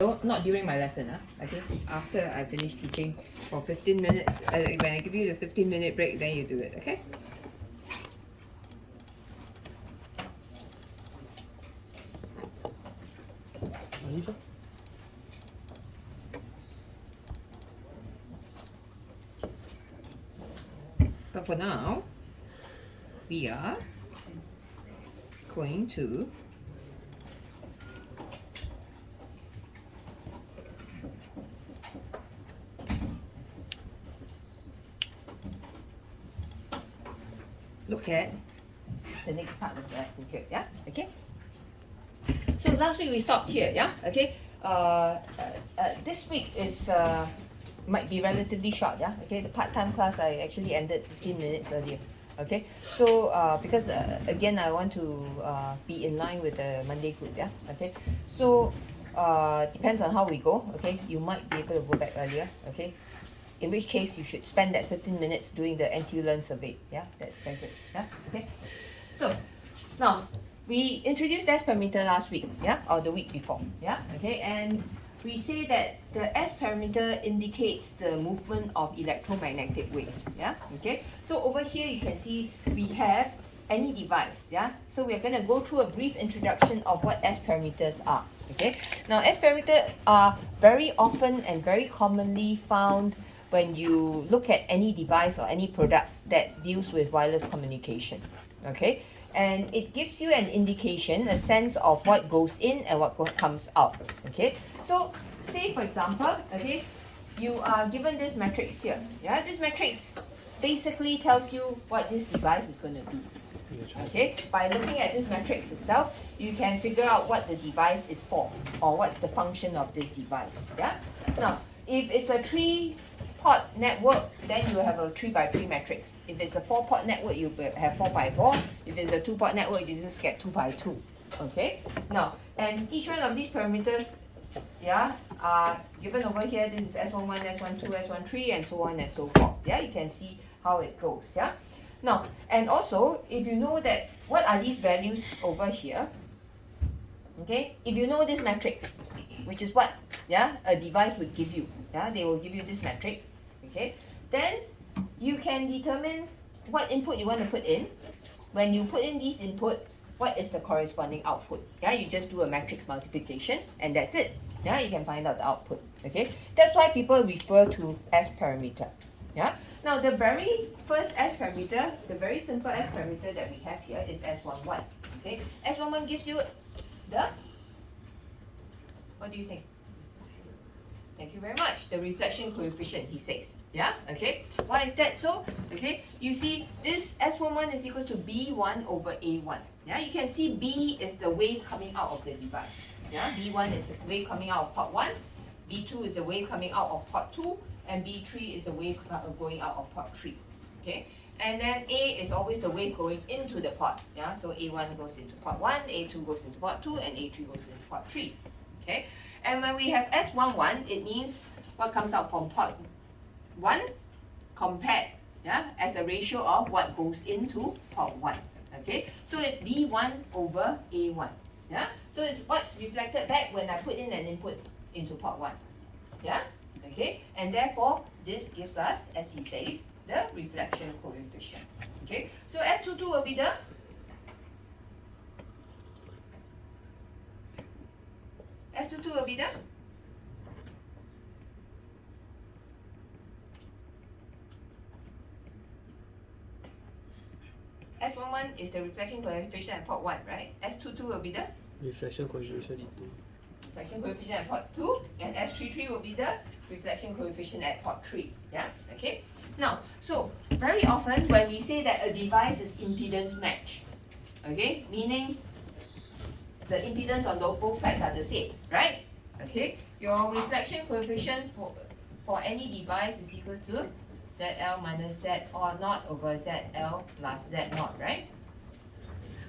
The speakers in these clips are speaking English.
Not during my lesson, okay? After I finish teaching for 15 minutes, when I give you the 15-minute break, then you do it, okay? But for now, we are going to look at the next part of the lesson here, yeah? Okay? So last week we stopped here, yeah? Okay? This week is might be relatively short, yeah? Okay, the part-time class I actually ended 15 minutes earlier. Okay, so because again I want to be in line with the Monday group, yeah? Okay, so depends on how we go, okay? You might be able to go back earlier, okay? In which case you should spend that 15 minutes doing the NTU Learn survey, yeah? That's very good, yeah? Okay, so now we introduced S parameter last week, yeah? Or the week before, yeah? Okay, and we say that the S parameter indicates the movement of electromagnetic wave, yeah? Okay, so over here you can see we have any device, yeah? So we're going to go through a brief introduction of what S parameters are, okay? Now S parameters are very often and very commonly found when you look at any device or any product that deals with wireless communication, okay? And it gives you an indication, a sense of what goes in and what comes out, okay? So say for example, okay, you are given this matrix here, yeah? This matrix basically tells you what this device is going to do, okay? By looking at this matrix itself, you can figure out what the device is for or what's the function of this device, yeah? Now, if it's a 3-port network, then you have a 3x3 matrix. If it's a 4-port network, you have 4x4. If it's a 2-port network, you just get 2x2. Okay? Now, and each one of these parameters, yeah, are given over here. This is S11, S12, S13, and so on and so forth. Yeah, you can see how it goes. Yeah. Now, and also, if you know that, what are these values over here? Okay, if you know this matrix, which is what, yeah, a device would give you, yeah, they will give you this matrix, okay, then you can determine what input you want to put in. When you put in these input, what is the corresponding output? Yeah, you just do a matrix multiplication and that's it. Yeah, you can find out the output, okay. That's why people refer to S parameter. Yeah. Now the very first S parameter, the very simple S parameter that we have here is S11. Okay, S11 gives you the, what do you think? Thank you very much. The reflection coefficient, he says. Yeah, okay. Why is that so? Okay, you see this S11 is equal to B1 over A1. Yeah, you can see B is the wave coming out of the device. Yeah, B1 is the wave coming out of port 1, B2 is the wave coming out of port 2, and B3 is the wave going out of port 3. Okay, and then A is always the wave going into the port. Yeah, so A1 goes into port 1, A2 goes into port 2, and A3 goes into port 3. Okay, and when we have S11, it means what comes out from port 1 compared, yeah, as a ratio of what goes into port 1. Okay, so it's B1 over A1. Yeah, so it's what's reflected back when I put in an input into port 1. Yeah, okay, and therefore this gives us, as he says, the reflection coefficient. Okay, so S22 will be the S22 will be the S11 is the reflection coefficient at port 1, right? S22 will be the reflection coefficient into reflection coefficient at port 2, and S33 will be the reflection coefficient at port 3. Yeah, okay. Now, so very often when we say that a device is impedance matched, okay, meaning the impedance on both sides are the same, right? Okay, your reflection coefficient for any device is equal to ZL minus Z or naught over ZL plus Z naught, right?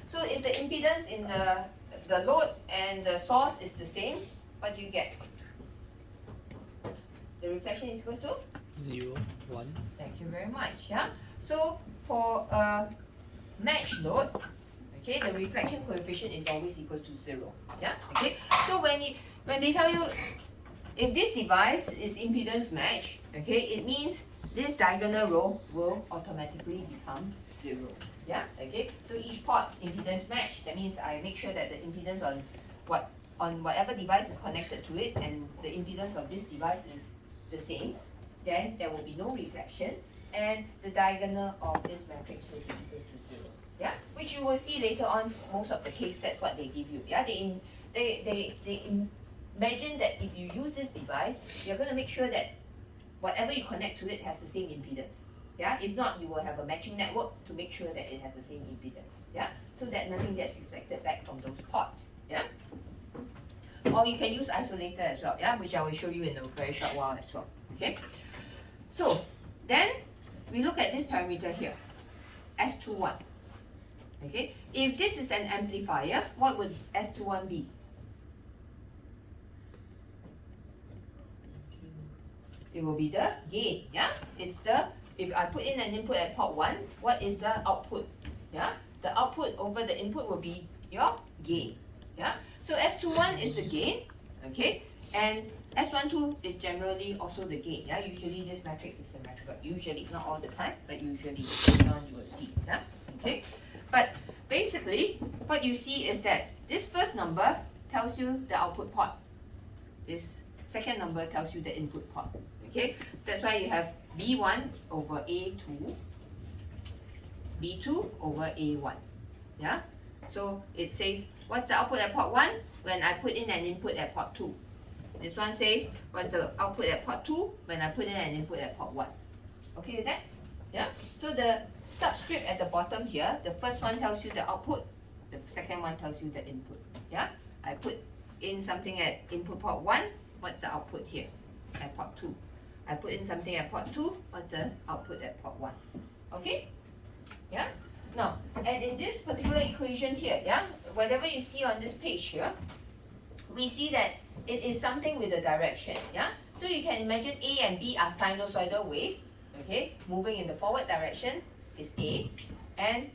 So if the impedance in the load and the source is the same, what do you get? The reflection is equal to 0, 1. Thank you very much. Yeah. So for a matched load, okay, the reflection coefficient is always equal to 0. Yeah. Okay. So when when they tell you if this device is impedance match, okay, it means this diagonal row will automatically become 0. Yeah, okay. So each port impedance match. That means I make sure that the impedance on whatever device is connected to it and the impedance of this device is the same. Then there will be no reflection, and the diagonal of this matrix will be equal to 0. Yeah, which you will see later on. Most of the case, that's what they give you. Yeah, they imagine that if you use this device, you're going to make sure that whatever you connect to it has the same impedance. Yeah, if not, you will have a matching network to make sure that it has the same impedance. Yeah, so that nothing gets reflected back from those ports. Yeah, or you can use isolator as well. Yeah, which I will show you in a very short while as well. Okay, so then we look at this parameter here, S21. Okay, if this is an amplifier, what would S21 be? It will be the gain. Yeah, it's the, if I put in an input at port 1, what is the output? Yeah, the output over the input will be your gain. Yeah, so S21 is the gain, okay, and S12 is generally also the gain. Yeah, usually this matrix is symmetrical. Usually, not all the time, but usually later on you will see. Yeah, okay, but basically what you see is that this first number tells you the output port. This second number tells you the input port. Okay, that's why you have B1 over A2, B2 over A1. Yeah, so it says what's the output at port 1 when I put in an input at port 2. This one says what's the output at port 2 when I put in an input at port 1. Okay with that? Yeah, so the subscript at the bottom here, the first one tells you the output, the second one tells you the input. Yeah, I put in something at input port 1, what's the output here at port 2? I put in something at port 2, what's the output at port 1? Okay? Yeah? Now, and in this particular equation here, yeah, whatever you see on this page here, we see that it is something with a direction, yeah? So you can imagine A and B are sinusoidal wave, okay? Moving in the forward direction is A, and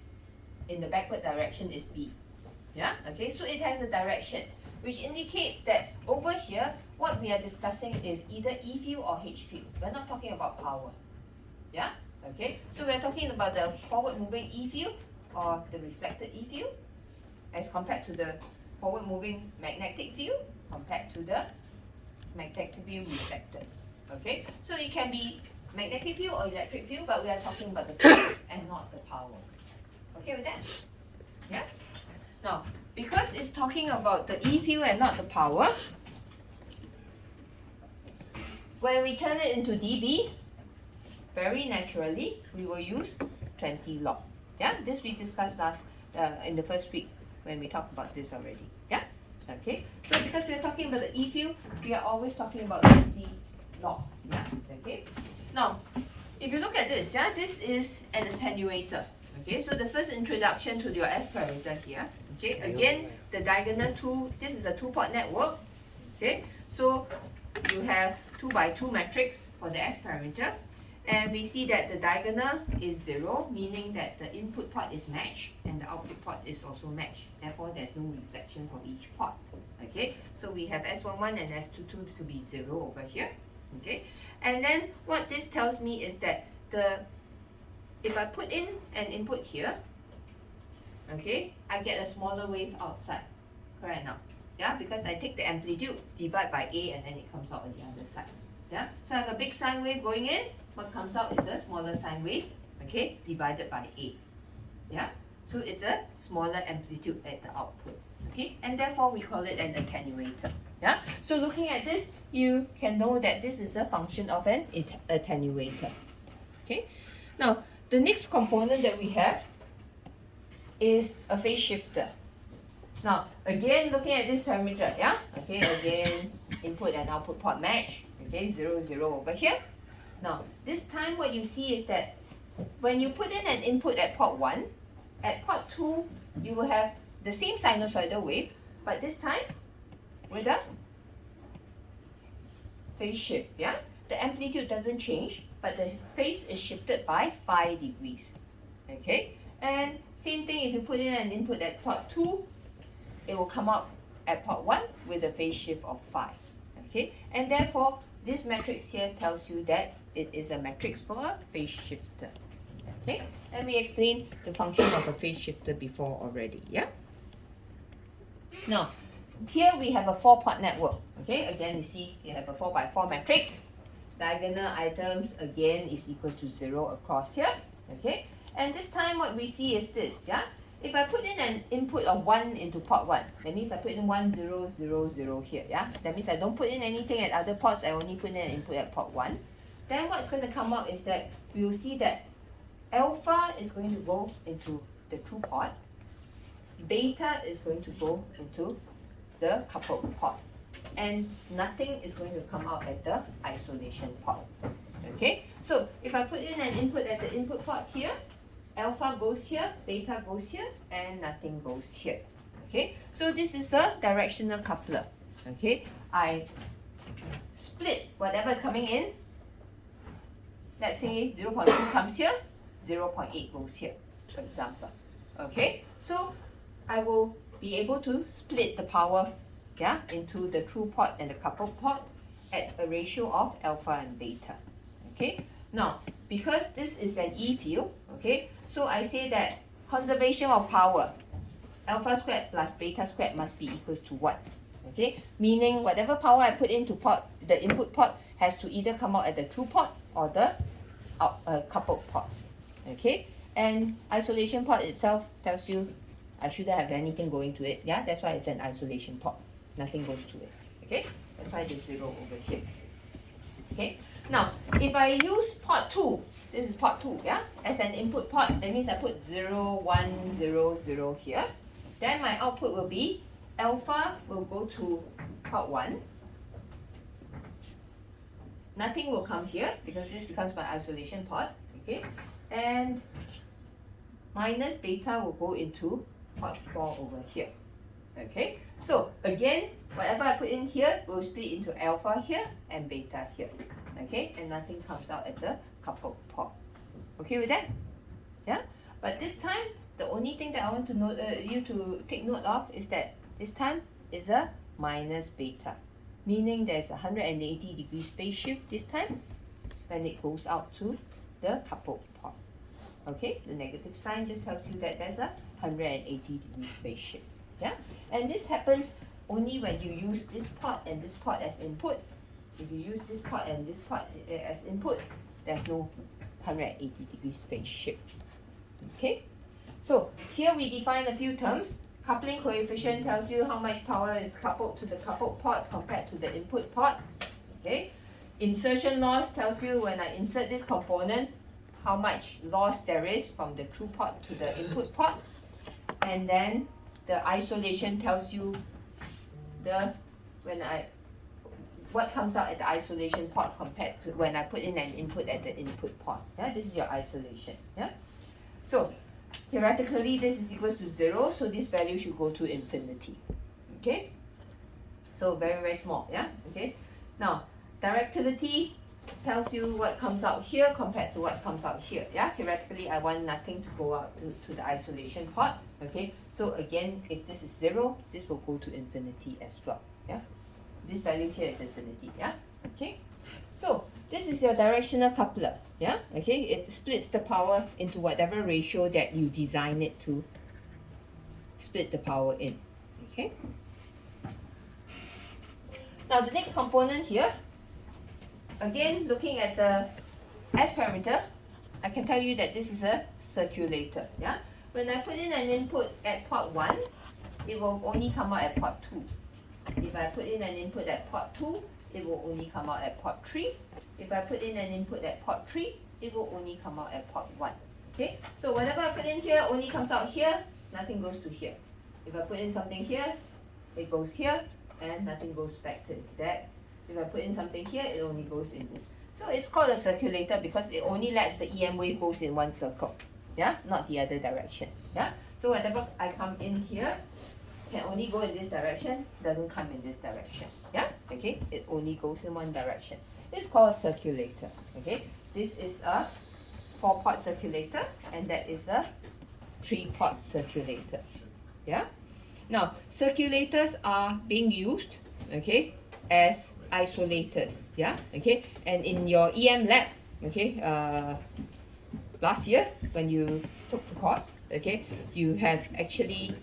in the backward direction is B, yeah? Okay, so it has a direction, which indicates that over here, what we are discussing is either E field or H field. We're not talking about power. Yeah? Okay? So we're talking about the forward moving E field or the reflected E field as compared to the forward moving magnetic field compared to the magnetic field reflected. Okay? So it can be magnetic field or electric field, but we are talking about the field and not the power. Okay with that? Yeah? Now, because it's talking about the E field and not the power, when we turn it into dB, very naturally, we will use 20 log. Yeah, this we discussed last in the first week when we talked about this already. Yeah, okay. So because we are talking about the E field, we are always talking about 20 log. Yeah, okay. Now, if you look at this, yeah, this is an attenuator. Okay, so the first introduction to your S parameter here. Okay, again, the diagonal two. This is a two-port network. Okay, so you have 2 by 2 matrix for the S parameter, and we see that the diagonal is 0, meaning that the input port is matched and the output port is also matched. Therefore, there's no reflection from each port. Okay, so we have S11 and S22 to be 0 over here. Okay, and then what this tells me is that if I put in an input here, okay, I get a smaller wave outside. Correct now? Yeah, because I take the amplitude, divide by A, and then it comes out on the other side. Yeah, so I have a big sine wave going in. What comes out is a smaller sine wave, okay, divided by A. Yeah, so it's a smaller amplitude at the output. Okay, and therefore we call it an attenuator. Yeah, so looking at this, you can know that this is a function of an attenuator. Okay, now the next component that we have is a phase shifter. Now, again, looking at this parameter, yeah? Okay, again, input and output port match. Okay, 0, 0 over here. Now, this time what you see is that when you put in an input at port 1, at port 2, you will have the same sinusoidal wave, but this time with a phase shift, yeah? The amplitude doesn't change, but the phase is shifted by 5 degrees. Okay, and same thing if you put in an input at port 2, it will come out at port 1 with a phase shift of phi. Okay, and therefore this matrix here tells you that it is a matrix for a phase shifter. Okay, and we explained the function of a phase shifter before already. Yeah. Now, here we have a 4-part network. Okay, again you see you have a 4x4 matrix. Diagonal items again is equal to 0 across here. Okay, and this time what we see is this. Yeah, if I put in an input of 1 into port 1, that means I put in 1, 0, 0, 0 here. Yeah, that means I don't put in anything at other ports, I only put in an input at port 1. Then what's going to come out is that we will see that alpha is going to go into the true port, beta is going to go into the coupled port, and nothing is going to come out at the isolation port. Okay, so if I put in an input at the input port here, alpha goes here, beta goes here, and nothing goes here. Okay, so this is a directional coupler. Okay, I split whatever is coming in. Let's say 0.2 comes here, 0.8 goes here, for example. Okay, so I will be able to split the power, yeah, into the true port and the coupled port at a ratio of alpha and beta. Okay, now because this is an E field, okay, so I say that conservation of power, alpha squared plus beta squared must be equals to 1. Okay, meaning whatever power I put into port, the input port has to either come out at the true port or the coupled port. Okay, and isolation port itself tells you I shouldn't have anything going to it. Yeah, that's why it's an isolation port. Nothing goes to it. Okay, that's why there's 0 over here. Okay, now if I use port 2, this is port 2, yeah, as an input port, that means I put 0, 1, 0, 0 here. Then my output will be alpha will go to port 1. Nothing will come here because this becomes my isolation port. Okay, and minus beta will go into port 4 over here. Okay, so again, whatever I put in here will split into alpha here and beta here. Okay, and nothing comes out at the coupled port. Okay with that? Yeah, but this time the only thing that I want to note you to take note of is that this time is a minus beta, meaning there's a 180 degrees phase shift this time when it goes out to the coupled port. Okay, the negative sign just tells you that there's a 180 degrees phase shift. Yeah, and this happens only when you use this port and this port as input. If you use this port and this port as input, there's no 180 degrees phase shift. Okay, so here we define a few terms. Coupling coefficient tells you how much power is coupled to the coupled port compared to the input port. Okay, insertion loss tells you when I insert this component, how much loss there is from the true port to the input port. And then the isolation tells you what comes out at the isolation port compared to when I put in an input at the input port. Yeah, this is your isolation. Yeah, so theoretically this is equal to 0, so this value should go to infinity. Okay, so very, very small. Yeah, okay, now directivity tells you what comes out here compared to what comes out here. Yeah, theoretically I want nothing to go out to the isolation port. Okay, so again, if this is 0, this will go to infinity as well. Yeah, this value here is infinity. Yeah, okay, so this is your directional coupler. Yeah, okay, it splits the power into whatever ratio that you design it to split the power in. Okay, now the next component here, again looking at the S parameter, I can tell you that this is a circulator. Yeah, when I put in an input at port 1, it will only come out at port 2. If I put in an input at port 2, it will only come out at port 3. If I put in an input at port 3, it will only come out at port 1. Okay, so whatever I put in here only comes out here, nothing goes to here. If I put in something here, it goes here, and nothing goes back to that. If I put in something here, it only goes in this. So it's called a circulator because it only lets the EM wave goes in one circle. Yeah, not the other direction. Yeah, so whatever I come in here can only go in this direction, doesn't come in this direction. Yeah, okay, it only goes in one direction. It's called a circulator. Okay, this is a 4-port circulator and that is a 3-port circulator. Yeah, Now, circulators are being used, okay, as isolators, yeah, okay. And in your EM lab, okay, last year when you took the course, okay, you have actually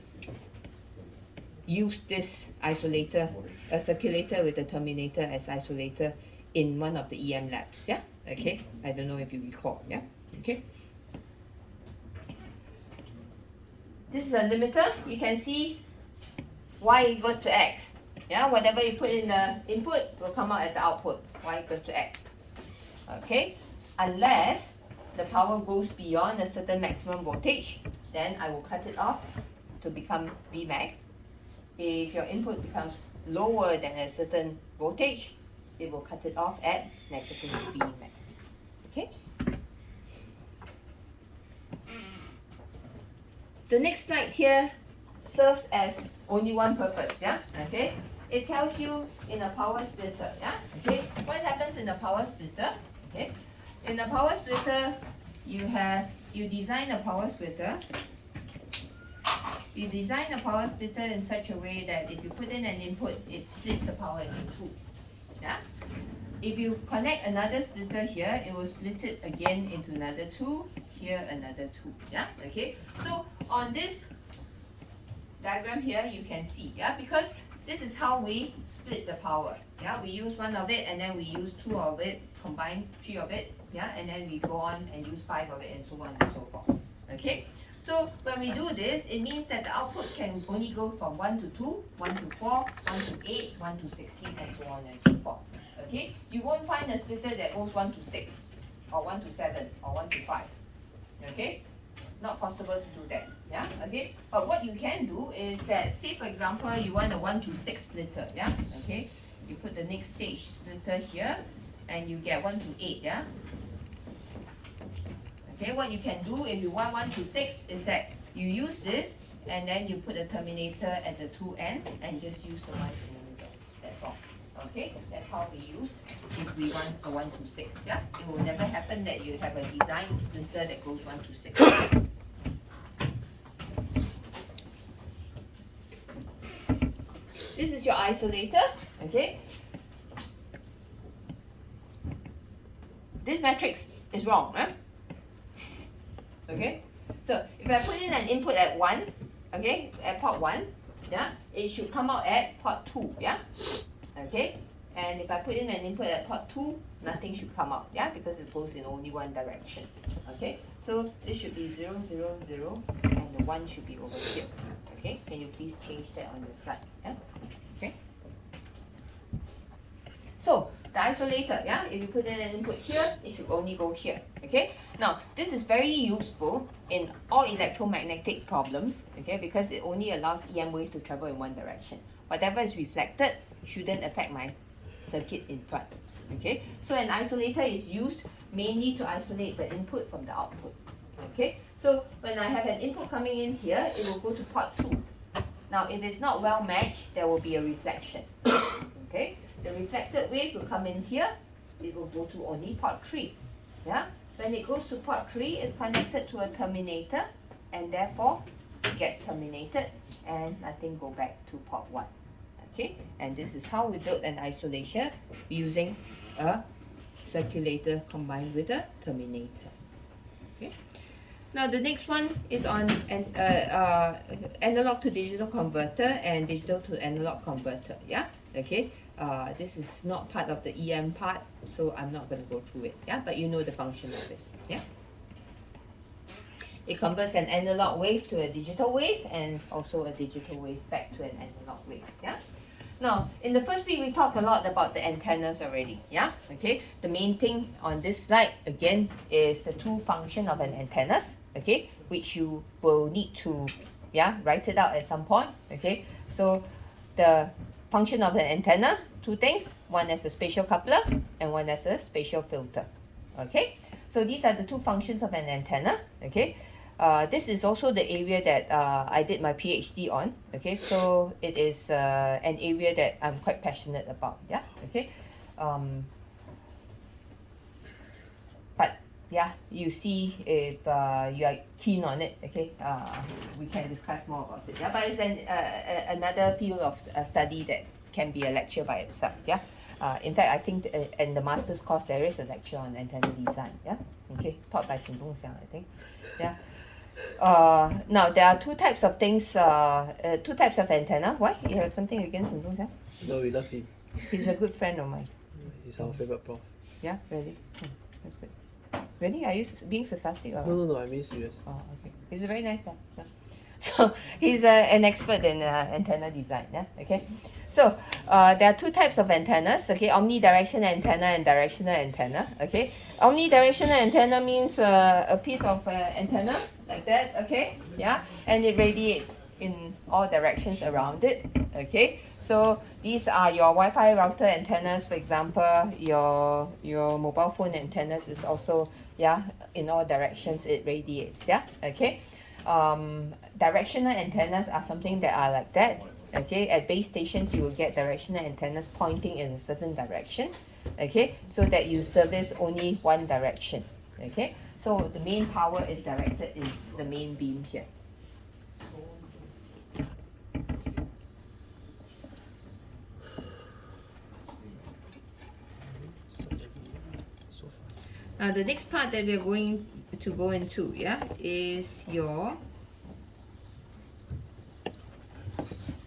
used this isolator, a circulator with a terminator as isolator in one of the EM labs, yeah, okay. I don't know if you recall, yeah, okay. This is a limiter. You can see y equals to x. Yeah, whatever you put in the input will come out at the output. Y equals to x. Okay, unless the power goes beyond a certain maximum voltage, then I will cut it off to become V max. If your input becomes lower than a certain voltage, it will cut it off at negative V max. Okay. The next slide here serves as only one purpose, yeah, okay. It tells you in a power splitter, yeah, okay. What happens in a power splitter, okay? In a power splitter, you design a power splitter. You design a power splitter in such a way that if you put in an input, it splits the power into two, yeah. If you connect another splitter here, it will split it again into another two, here another two, yeah, okay. So on this diagram here, you can see, yeah, because this is how we split the power, yeah. We use one of it and then we use two of it, combine three of it, yeah, and then we go on and use five of it and so on and so forth, okay. So when we do this, it means that the output can only go from 1 to 2, 1 to 4, 1 to 8, 1 to 16, and so on and so forth. Okay? You won't find a splitter that goes 1 to 6, or 1 to 7, or 1 to 5. Okay? Not possible to do that. Yeah? Okay? But what you can do is that, say for example, you want a 1 to 6 splitter. Yeah? Okay? You put the next stage splitter here, and you get 1 to 8. Yeah? Okay, what you can do if you want 1 to 6 is that you use this and then you put a terminator at the two ends and just use the ones in the middle. That's all. Okay, that's how we use if we want a 1 to 6. Yeah, it will never happen that you have a design splitter that goes 1 to 6. This is your isolator. Okay, this matrix is wrong. Huh? Okay, so if I put in an input at 1, okay, at port 1, yeah, it should come out at port 2, yeah, okay, and if I put in an input at port 2, nothing should come out, yeah, because it goes in only one direction, okay, so this should be 0, 0, 0, and the 1 should be over here, okay, can you please change that on your slide, yeah, okay. So, the isolator, yeah, if you put in an input here, it should only go here, okay? Now, this is very useful in all electromagnetic problems, okay, because it only allows EM waves to travel in one direction. Whatever is reflected shouldn't affect my circuit in front, okay? So an isolator is used mainly to isolate the input from the output, okay? So when I have an input coming in here, it will go to port 2. Now, if it's not well matched, there will be a reflection, okay? The reflected wave will come in here, it will go to only port 3, yeah? When it goes to port 3, it's connected to a terminator, and therefore it gets terminated, and nothing go back to port 1, okay? And this is how we build an isolation using a circulator combined with a terminator, okay? Now the next one is on an analog to digital converter and digital to analog converter, yeah? Okay, this is not part of the EM part, so I'm not going to go through it, yeah? But you know the function of it, yeah? It converts an analog wave to a digital wave and also a digital wave back to an analog wave, yeah? Now, in the first week, we talked a lot about the antennas already, yeah? Okay, the main thing on this slide, again, is the two function of an antennas, okay? Which you will need to, yeah, write it out at some point, okay? So, the function of an antenna, two things, one as a spatial coupler and one as a spatial filter, okay? So, these are the two functions of an antenna, okay? This is also the area that I did my PhD on, okay, so it is an area that I'm quite passionate about, yeah, okay. But yeah, you see if you are keen on it, okay, we can discuss more about it. Yeah, but it's another field of study that can be a lecture by itself. Yeah, in fact, I think in the master's course there is a lecture on antenna design. Yeah, okay, taught by Shen Zhongxiang, I think. Yeah. Now there are two types of things. Two types of antenna. Why you have something against Shen Zhongxiang? No, we love him. He's a good friend of mine. He's our favorite prof. Yeah, really. That's good. Really? Are you being sarcastic or? No, I mean serious. Oh, okay. He's a very nice guy. Yeah. So he's an expert in antenna design. Yeah. Okay. So there are two types of antennas. Okay, omnidirectional antenna and directional antenna. Okay, omnidirectional antenna means a piece of antenna like that. Okay. Yeah, and it radiates in all directions around it. Okay, so these are your Wi-Fi router antennas, for example. Your mobile phone antennas is also, yeah, in all directions it radiates. Yeah. Okay. Directional antennas are something that are like that. Okay, at base stations you will get directional antennas pointing in a certain direction. Okay, so that you service only one direction. Okay, so the main power is directed in the main beam here. So Now the next part that we're going to go into, yeah, is your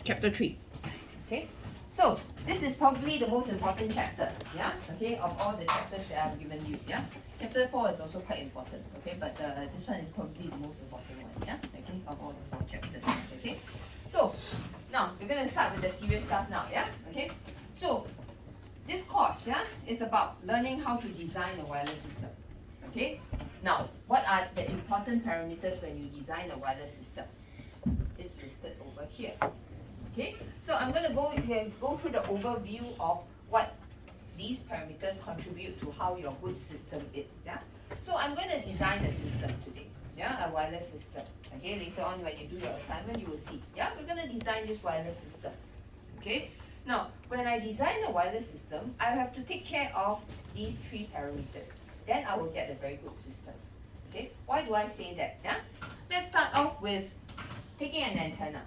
chapter 3. Okay, so this is probably the most important chapter, yeah, okay, of all the chapters that I've given you. Yeah, chapter 4 is also quite important, okay, but this one is probably the most important one, yeah, okay, of all the 4 chapters. Okay, so now we're going to start with the serious stuff now. Yeah, okay, so this course, yeah, is about learning how to design a wireless system. Okay, now what are the important parameters when you design a wireless system? It's listed over here. Okay, so I'm going to go through the overview of what these parameters contribute to how your good system is. Yeah, so I'm going to design a system today. Yeah, a wireless system. Okay, later on when you do your assignment, you will see. Yeah, we're going to design this wireless system. Okay, now when I design a wireless system, I have to take care of these 3 parameters. Then I will get a very good system. Okay, why do I say that? Yeah, let's start off with taking an antenna.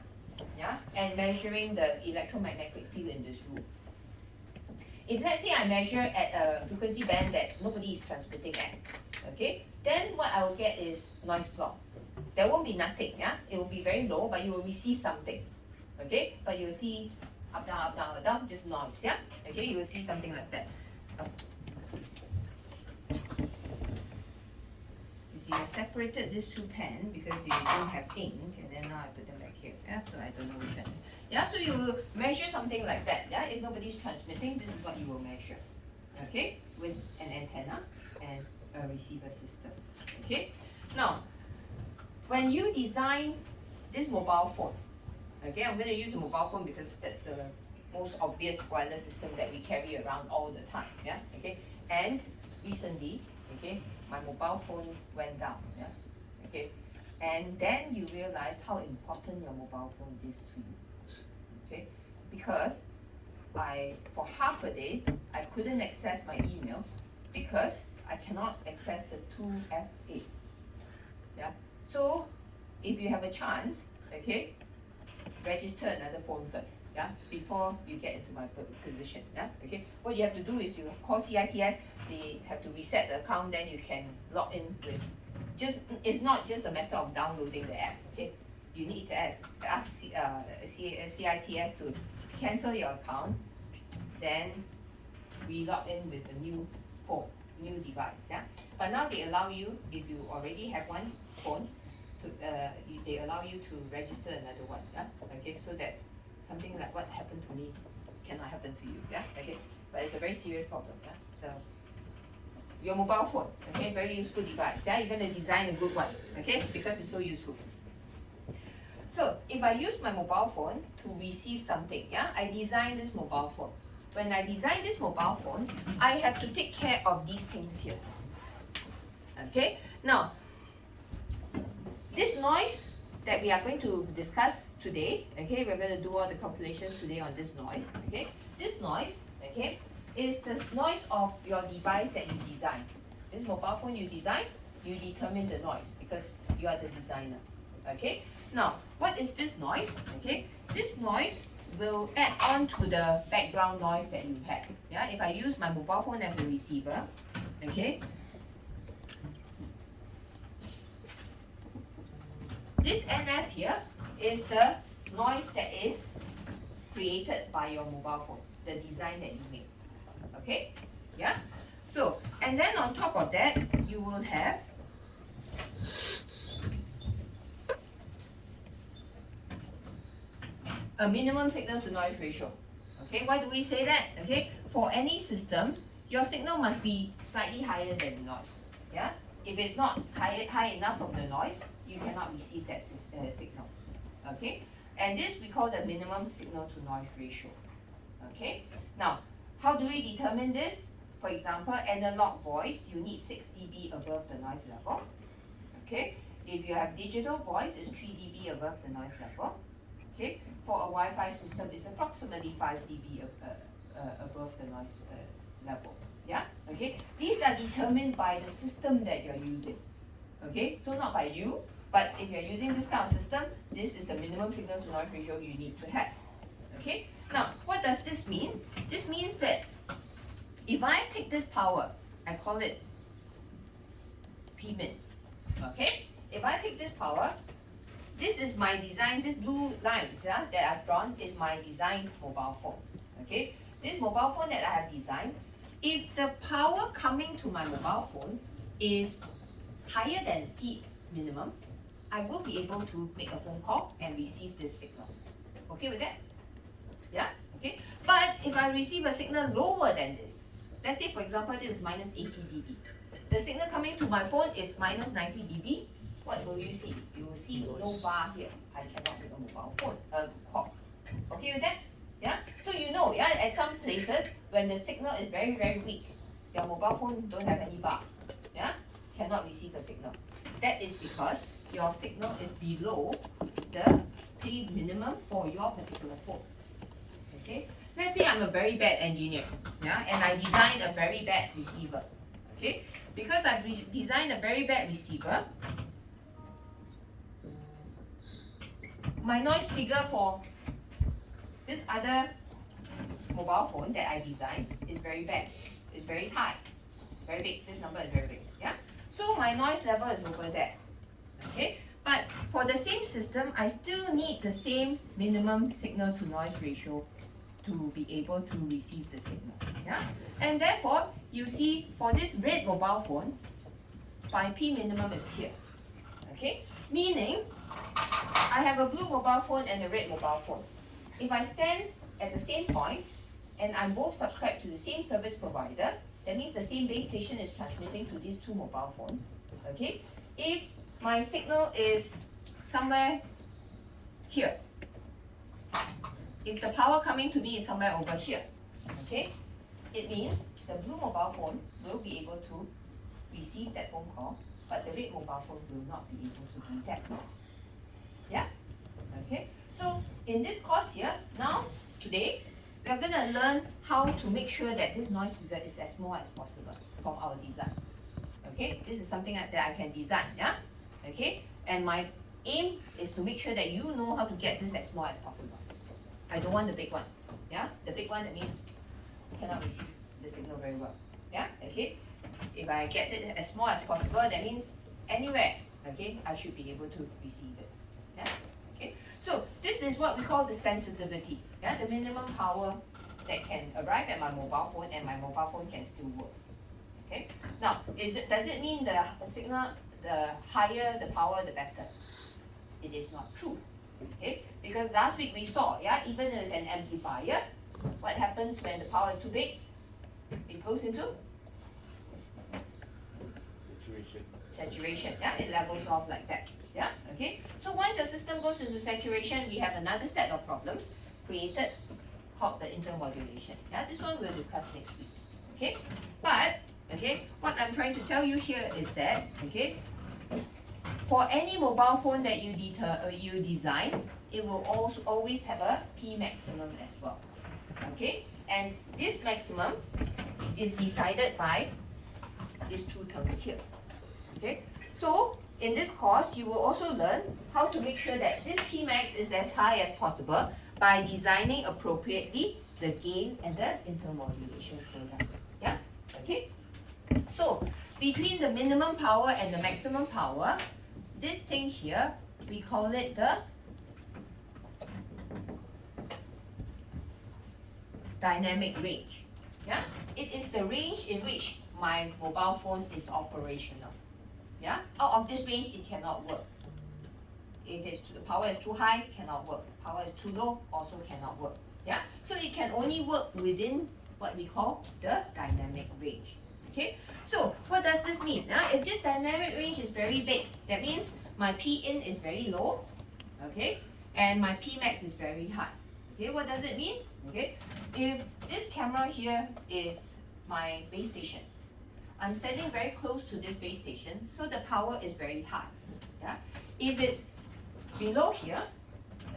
Yeah, and measuring the electromagnetic field in this room. If let's say I measure at a frequency band that nobody is transmitting at, okay, then what I will get is noise floor. There won't be nothing, yeah, it will be very low, but you will receive something, okay, but you will see up, down, up, down, up, down, just noise, yeah, okay, you will see something like that. You see, I separated these 2 pens because they don't have ink, and then now I put them back here, yeah, so I don't know which one. Yeah, so you will measure something like that, yeah, if nobody's transmitting, this is what you will measure, okay, with an antenna and a receiver system, okay. Now, when you design this mobile phone, okay, I'm going to use a mobile phone because that's the most obvious wireless system that we carry around all the time, yeah, okay, and recently, okay, my mobile phone went down, yeah, okay, and then you realize how important your mobile phone is to you, okay, because for half a day, I couldn't access my email because I cannot access the 2FA, yeah, so if you have a chance, okay, register another phone first, yeah, before you get into my position, yeah, okay. What you have to do is you call CITS, they have to reset the account, then you can log in with, it's not just a matter of downloading the app, okay. You need to ask CITS to cancel your account, then we log in with a new phone, new device, yeah. But now they allow you, if you already have one phone, they allow you to register another one, yeah, okay, so that something like what happened to me cannot happen to you, yeah, okay, but it's a very serious problem, yeah. So your mobile phone, okay, very useful device, yeah, you're going to design a good one, okay, because it's so useful. So if I use my mobile phone to receive something, yeah, I design this mobile phone. When I design this mobile phone, I have to take care of these things here, okay. Now, this noise that we are going to discuss today, okay, we're going to do all the calculations today on this noise, okay. This noise, okay, is the noise of your device that you design. This mobile phone you design, you determine the noise because you are the designer. Okay. Now, what is this noise? Okay. This noise will add on to the background noise that you have. Yeah. If I use my mobile phone as a receiver, okay. This NF here is the noise that is created by your mobile phone, the design that you made. Okay? Yeah? So, and then on top of that, you will have a minimum signal to noise ratio. Okay, why do we say that? Okay, for any system, your signal must be slightly higher than the noise. Yeah? If it's not high enough from the noise, you cannot receive that signal. Okay? And this we call the minimum signal to noise ratio. Okay? Now, how do we determine this? For example, analog voice, you need 6 dB above the noise level. Okay? If you have digital voice, it's 3 dB above the noise level. Okay? For a Wi-Fi system, it's approximately 5 dB above the noise level. Yeah? Okay? These are determined by the system that you're using. Okay? So not by you, but if you're using this kind of system, this is the minimum signal to noise ratio you need to have. Okay? Now, what does this mean? This means that if I take this power, I call it P min. Okay? If I take this power, this is my design, this blue lines that I've drawn is my designed mobile phone. Okay? This mobile phone that I have designed, if the power coming to my mobile phone is higher than P minimum, I will be able to make a phone call and receive this signal. Okay with that? Yeah? Okay? But if I receive a signal lower than this, let's say for example this is minus 80 dB. The signal coming to my phone is minus 90 dB. What will you see? You will see no bar here. I cannot make a mobile phone call. Okay with that? Yeah? So you know, yeah, at some places when the signal is very, very weak, your mobile phone don't have any bar. Yeah? Cannot receive a signal. That is because your signal is below the P minimum for your particular phone. Okay? Let's say I'm a very bad engineer, yeah, and I designed a very bad receiver. Okay? Because I've designed a very bad receiver, my noise figure for this other mobile phone that I designed is very bad. It's very high, very big. This number is very big. Yeah. So my noise level is over there. Okay. But for the same system, I still need the same minimum signal to noise ratio to be able to receive the signal. Yeah. And therefore, you see for this red mobile phone, my P minimum is here. Okay. Meaning, I have a blue mobile phone and a red mobile phone. If I stand at the same point and I'm both subscribed to the same service provider, that means the same base station is transmitting to these two mobile phones. Okay? If my signal is somewhere here, if the power coming to me is somewhere over here, okay, it means the blue mobile phone will be able to receive that phone call, but the red mobile phone will not be able to do that. Yeah? Okay? So in this course here, now, today, we are going to learn how to make sure that this noise figure is as small as possible from our design. Okay? This is something that I can design, yeah? Okay? And my aim is to make sure that you know how to get this as small as possible. I don't want the big one. Yeah? The big one, that means you cannot receive the signal very well. Yeah? Okay? If I get it as small as possible, that means anywhere, okay, I should be able to receive it. Yeah? Okay? So this is what we call the sensitivity. Yeah? The minimum power that can arrive at my mobile phone and my mobile phone can still work. Okay? Now, does it mean the signal, the higher the power, the better? It is not true. Okay? Because last week we saw, yeah, even with an amplifier, what happens when the power is too big? It goes into saturation. Yeah, it levels off like that. Yeah, okay. So once your system goes into saturation, we have another set of problems created called the intermodulation. Yeah, this one we'll discuss next week. Okay, but okay, what I'm trying to tell you here is that okay, for any mobile phone that you design, it will also always have a P maximum as well. Okay, and this maximum is decided by these two terms here. Okay, so in this course, you will also learn how to make sure that this Pmax is as high as possible by designing appropriately the gain and the intermodulation product. Yeah, okay. So between the minimum power and the maximum power, this thing here, we call it the dynamic range. Yeah, it is the range in which my mobile phone is operational. Yeah, out of this range, it cannot work. If the power is too high, cannot work. Power is too low, also cannot work. Yeah, so it can only work within what we call the dynamic range. Okay, so what does this mean? If this dynamic range is very big, that means my P in is very low, okay, and my P max is very high. Okay, what does it mean? Okay, if this camera here is my base station, I'm standing very close to this base station, so the power is very high. Yeah, if it's below here,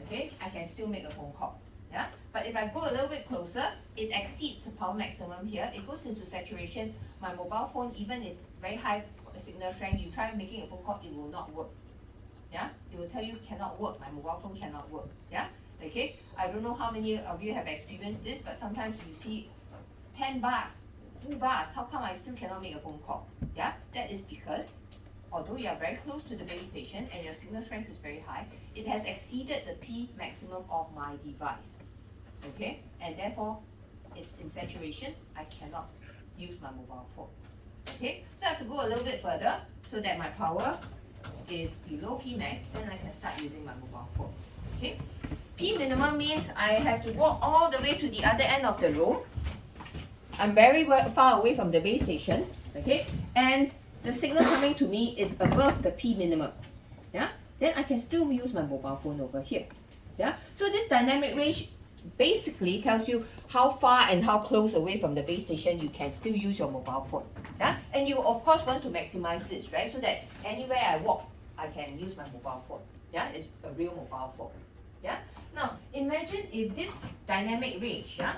okay, I can still make a phone call. Yeah, but if I go a little bit closer, it exceeds the power maximum here. It goes into saturation. My mobile phone, even if very high signal strength, you try making a phone call, it will not work. Yeah, it will tell you cannot work. My mobile phone cannot work. Yeah, okay. I don't know how many of you have experienced this, but sometimes you see 10 bars, 2 bars. How come I still cannot make a phone call? Yeah, that is because although you are very close to the base station and your signal strength is very high, it has exceeded the P maximum of my device. Okay, and therefore it's in saturation. I cannot use my mobile phone. Okay, so I have to go a little bit further so that my power is below P max, then I can start using my mobile phone. Okay, P minimum means I have to walk all the way to the other end of the room. I'm very far away from the base station. Okay, and the signal coming to me is above the P minimum. Yeah, then I can still use my mobile phone over here. Yeah, so this dynamic range basically tells you how far and how close away from the base station you can still use your mobile phone. Yeah, and you of course want to maximize this, right? So that anywhere I walk, I can use my mobile phone. Yeah, it's a real mobile phone. Yeah. Now imagine if this dynamic range, yeah,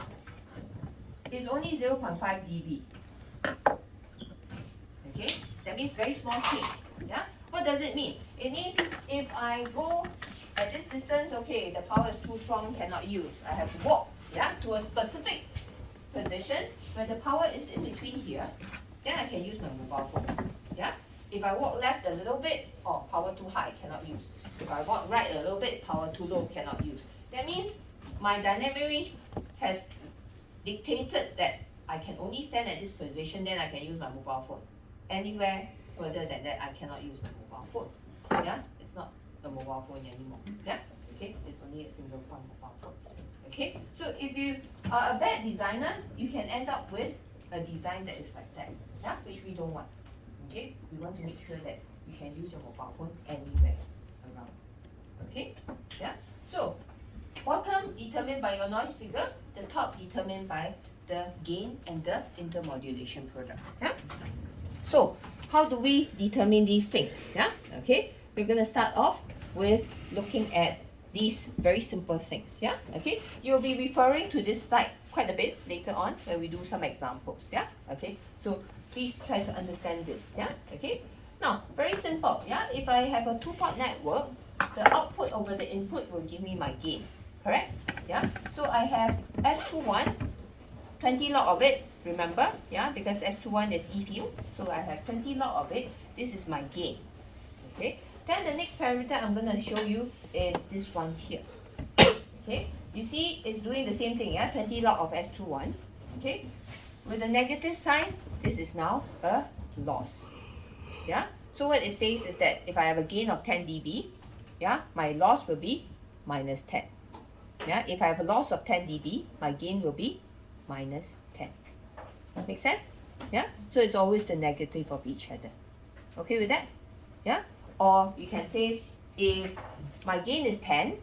is only 0.5 dB. Okay, that means very small change. Yeah, what does it mean? It means if I go at this distance, okay, the power is too strong, cannot use. I have to walk, yeah, to a specific position where the power is in between here. Then I can use my mobile phone. Yeah. If I walk left a little bit, oh, power too high, cannot use. If I walk right a little bit, power too low, cannot use. That means my dynamic range has dictated that I can only stand at this position, then I can use my mobile phone. Anywhere further than that, I cannot use my mobile phone. Yeah, it's not a mobile phone anymore. Yeah, okay, it's only a single point mobile phone. Okay, so if you are a bad designer, you can end up with a design that is like that. Yeah, which we don't want. Okay, we want to make sure that you can use your mobile phone anywhere around. Okay, yeah. So bottom determined by your noise figure, the top determined by the gain and the intermodulation product. Yeah. So how do we determine these things? Yeah. Okay. We're gonna start off with looking at these very simple things. Yeah. Okay. You'll be referring to this slide quite a bit later on when we do some examples. Yeah. Okay. So please try to understand this. Yeah. Okay. Now, very simple. Yeah. If I have a two-port network, the output over the input will give me my gain. Correct? Yeah. So I have S21, 20 log of it. Remember? Yeah. Because S21 is E field. So I have 20 log of it. This is my gain. Okay. Then the next parameter I'm going to show you is this one here. Okay. You see it's doing the same thing. Yeah. 20 log of S21. Okay. With a negative sign, this is now a loss. Yeah. So what it says is that if I have a gain of 10 dB, yeah, my loss will be minus 10. Yeah, if I have a loss of 10 dB, my gain will be minus 10. Make sense? Yeah, so it's always the negative of each other. Okay with that? Yeah, or you can say if my gain is 10,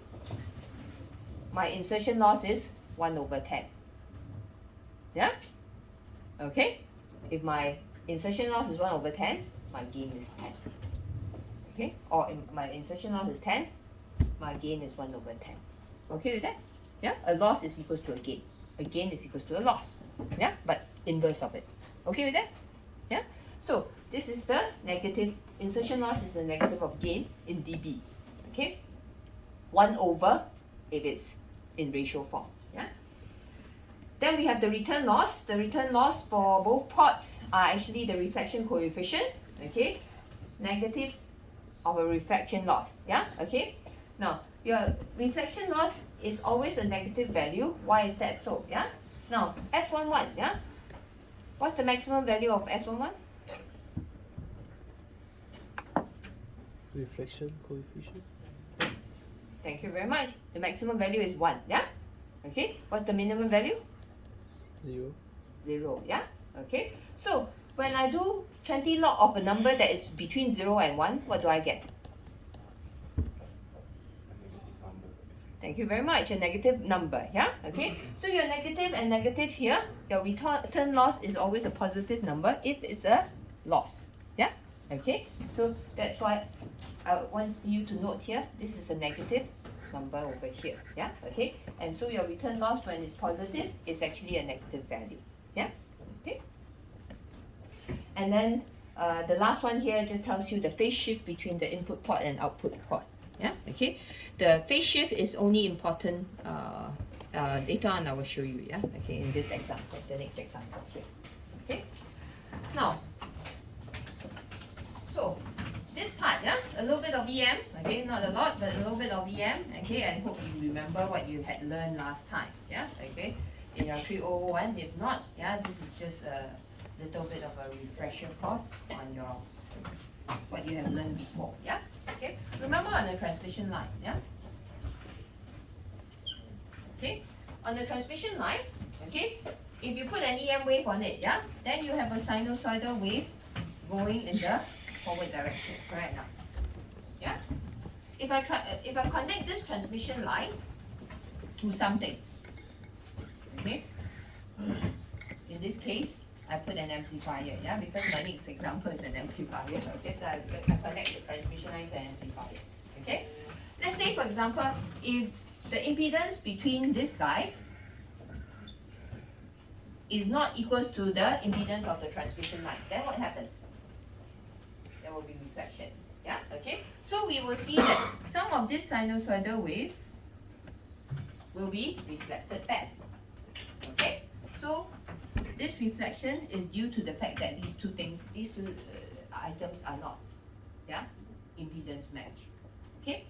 my insertion loss is 1 over 10. Yeah, okay, if my insertion loss is 1 over 10, my gain is 10. Okay, or if my insertion loss is 10, my gain is 1 over 10. Okay with that? Yeah, a loss is equals to a gain. A gain is equals to a loss. Yeah, but inverse of it. Okay with that? Yeah. So this is the negative, insertion loss is the negative of gain in dB, okay? 1 over if it's in ratio form, yeah? Then we have the return loss. The return loss for both pots are actually the reflection coefficient, okay? Negative of a reflection loss, yeah? Okay? Now, your reflection loss is always a negative value. Why is that so, yeah? Now, S11, yeah? What's the maximum value of S11? Reflection coefficient. Thank you very much. The maximum value is 1, yeah? Okay, what's the minimum value? 0. 0, yeah? Okay, so when I do 20 log of a number that is between 0 and 1, what do I get? Thank you very much, a negative number, yeah? Okay, so your negative and negative here, your return loss is always a positive number if it's a loss, yeah? Okay, so that's why I want you to note here, this is a negative number over here, yeah? Okay, and so your return loss when it's positive is actually a negative value, yeah? Okay, and then the last one here just tells you the phase shift between the input port and output port, yeah? Okay, the phase shift is only important later on I will show you, yeah? Okay, in this example, the next example here, okay? Now, so this part, yeah, a little bit of EM, okay, not a lot, but a little bit of EM, okay, and hope you remember what you had learned last time, yeah, okay, in your 3001. If not, yeah, this is just a little bit of a refresher course on your what you have learned before, yeah, okay. Remember on the transmission line, yeah, okay, on the transmission line, okay, if you put an EM wave on it, yeah, then you have a sinusoidal wave going in the forward direction, correct now? Yeah? If I connect this transmission line to something, okay? In this case, I put an amplifier, yeah, because my next example is an amplifier, okay? So I connect the transmission line to an amplifier, okay? Let's say, for example, if the impedance between this guy is not equals to the impedance of the transmission line, then what happens? There will be reflection, yeah, okay? So we will see that some of this sinusoidal wave will be reflected back, okay? So this reflection is due to the fact that these two items are not, yeah, impedance match, okay?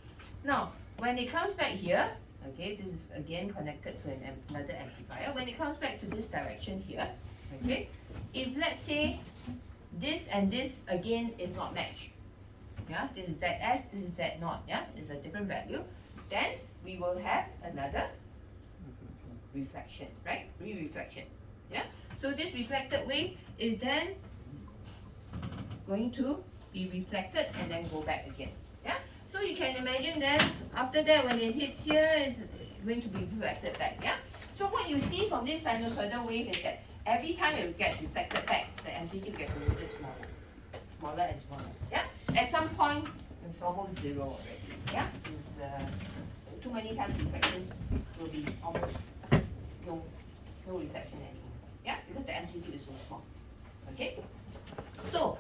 Now, when it comes back here, okay, this is again connected to another amplifier. When it comes back to this direction here, okay, if let's say this and this again is not matched, yeah, this is ZS, this is Z0, yeah, it's a different value, then we will have another reflection, right? Re-reflection, yeah? So this reflected wave is then going to be reflected and then go back again, yeah? So you can imagine then, after that when it hits here, it's going to be reflected back, yeah? So what you see from this sinusoidal wave is that every time it gets reflected back, the amplitude gets a little bit smaller, smaller and smaller, yeah? At some point, it's almost zero already, yeah? It's, too many times reflection will be almost no reflection anymore, yeah? Because the amplitude is so small, okay? So,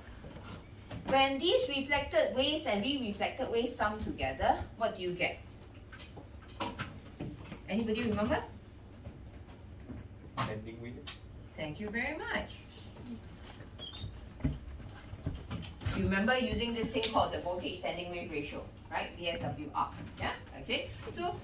when these reflected waves and re-reflected waves sum together, what do you get? Anybody remember? Standing wave. Thank you very much. You remember using this thing called the voltage standing wave ratio, right? VSWR, yeah? Okay, so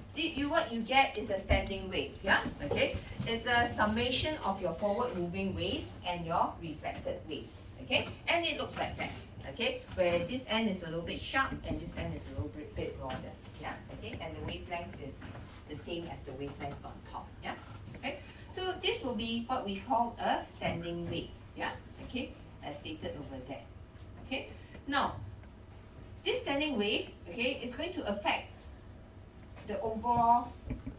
what you get is a standing wave, yeah? Okay, it's a summation of your forward moving waves and your reflected waves, okay? And it looks like that, okay? Where this end is a little bit sharp and this end is a little bit broader, yeah? Okay, and the wavelength is the same as the wavelength on top, yeah? Okay, so this will be what we call a standing wave, yeah? Okay, as stated over there, okay? Now, this standing wave, okay, is going to affect the overall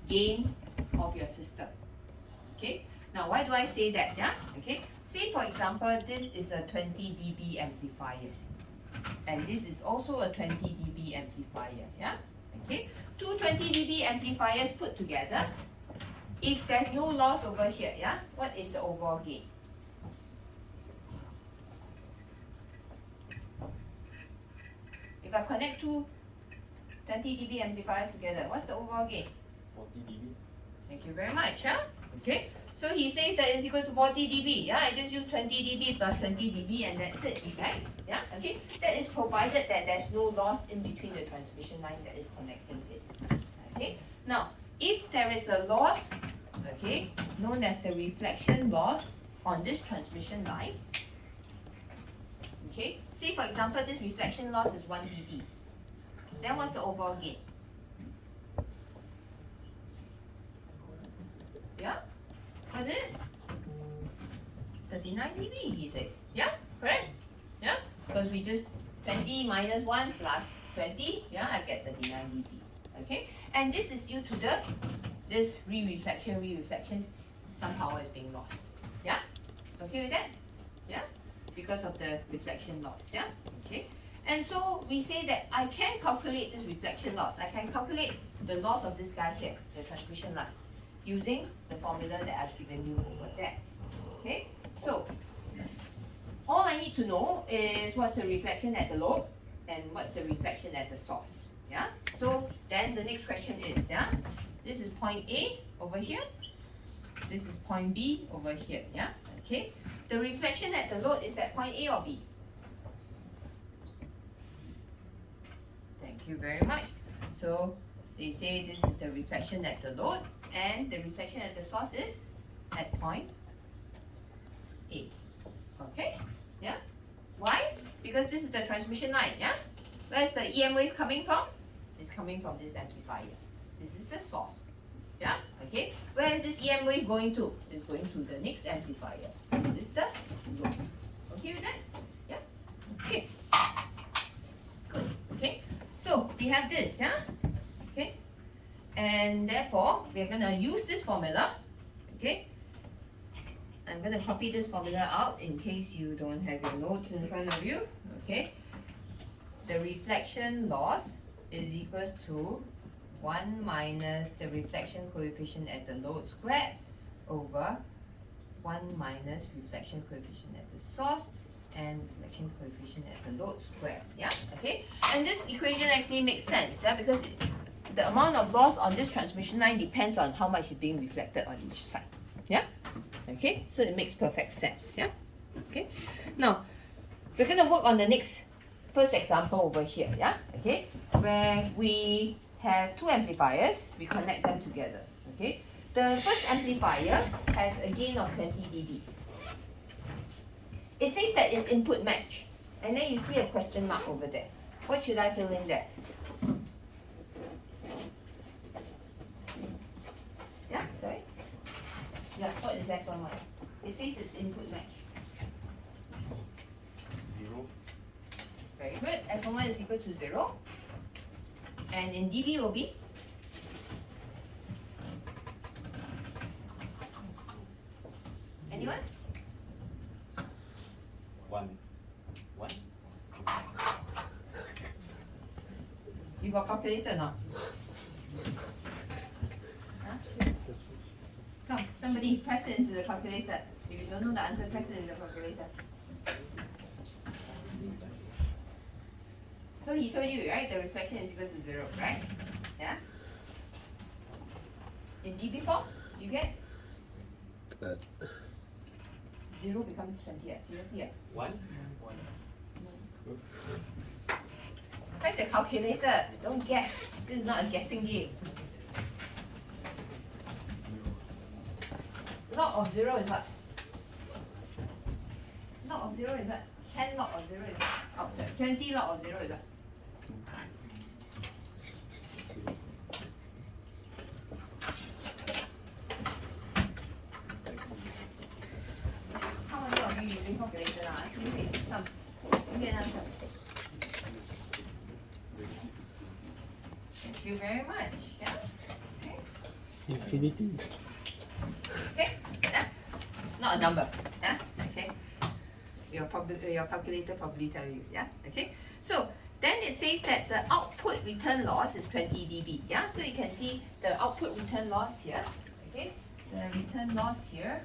gain of your system, okay? Now, why do I say that, yeah? Okay, say for example, this is a 20 dB amplifier, and this is also a 20 dB amplifier, yeah? Okay, two 20 dB amplifiers put together, if there's no loss over here, yeah, what is the overall gain? if I connect two 20 dB amplifiers together, what's the overall gain? 40 dB. Thank you very much. Yeah? Okay. So he says that is equal to 40 dB. Yeah, I just use 20 dB plus 20 dB and that's it, right? Yeah, okay. That is provided that there's no loss in between the transmission line that is connecting it. Okay. Now, if there is a loss, okay, known as the reflection loss on this transmission line, okay, say for example this reflection loss is 1 dB. Then what's the overall gain? Yeah? What is it? 39 dB, he says. Yeah? Correct? Yeah? Because we just 20 minus 1 plus 20, yeah, I get 39 dB. Okay? And this is due to this re-reflection, some power is being lost. Yeah? Okay with that? Yeah? Because of the reflection loss. Yeah? Okay? And so we say that I can calculate this reflection loss. I can calculate the loss of this guy here, the transmission line, using the formula that I've given you over there. Okay, so all I need to know is what's the reflection at the load and what's the reflection at the source. Yeah, so then the next question is, yeah, this is point A over here, this is point B over here. Yeah, okay, the reflection at the load is at point A or B? Thank you very much. So they say this is the reflection at the load and the reflection at the source is at point A. Okay? Yeah? Why? Because this is the transmission line, yeah? Where's the EM wave coming from? It's coming from this amplifier. This is the source. Yeah? Okay? Where is this EM wave going to? It's going to the next amplifier. This is the load. Okay with that? Yeah? Okay. Good. Okay? So we have this, yeah? Okay? And therefore, we're going to use this formula. Okay? I'm going to copy this formula out in case you don't have your notes in front of you. Okay? The reflection loss is equal to 1 minus the reflection coefficient at the load squared over 1 minus reflection coefficient at the source and reflection coefficient at the load squared. Yeah? Okay? And this equation actually makes sense, yeah? Because the amount of loss on this transmission line depends on how much is being reflected on each side. Yeah? Okay? So it makes perfect sense. Yeah? Okay? Now, we're going to work on the first example over here. Yeah? Okay? Where we have two amplifiers, we connect them together. Okay? The first amplifier has a gain of 20 dB. It says that it's input match. And then you see a question mark over there. What should I fill in there? Yeah, sorry? Yeah, what is S11? It says it's input match. 0. Very good. S11 is equal to 0. And in dB will be? Anyone? 1. 1. You got calculator or not? Huh? Come, somebody press it into the calculator. If you don't know the answer, press it in the calculator. So he told you, right? The reflection is equal to 0, right? Yeah? In dB form, you get 0 becomes 20. Yeah, seriously. Yeah. 1. Press your calculator. Don't guess. This is not a guessing game. Log of 0 is what? Log of 0 is what? 10 log of 0 is what? Oh, sorry. 20 log of 0 is what? How many of you using calculator now? Seriously, come. Give me an answer. Thank you very much. Yeah? Okay. Infinity. Okay? Yeah? Not a number. Yeah? Okay. Your calculator probably tell you. Yeah? Okay? So then it says that the output return loss is 20 dB. Yeah? So you can see the output return loss here. Okay? The return loss here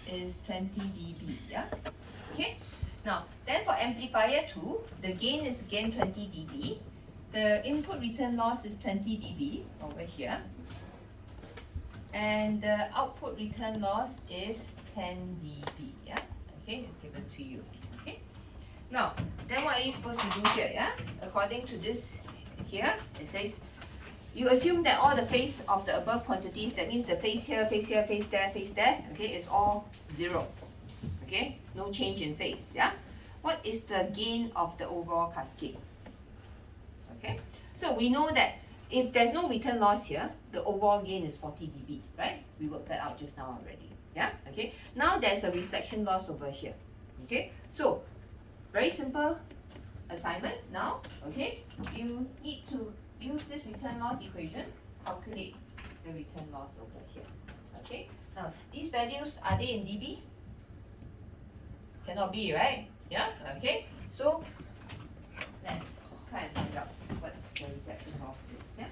is 20 dB. Yeah? Okay? Now, then for amplifier 2, the gain is again 20 dB. The input return loss is 20 dB over here. And the output return loss is 10 dB. Yeah, okay, it's given to you. Okay. Now, then what are you supposed to do here? Yeah, according to this here, it says you assume that all the phase of the above quantities, that means the phase here, phase there, okay, is all 0. Okay, no change in phase. Yeah. What is the gain of the overall cascade? Okay, so we know that if there's no return loss here, the overall gain is 40 dB, right? We worked that out just now already. Yeah, okay. Now there's a reflection loss over here. Okay, so very simple assignment now. Okay, you need to use this return loss equation, calculate the return loss over here. Okay, now these values, are they in dB? Cannot be, right? Yeah, okay. So let's try and find out what the reflection loss is. Yeah.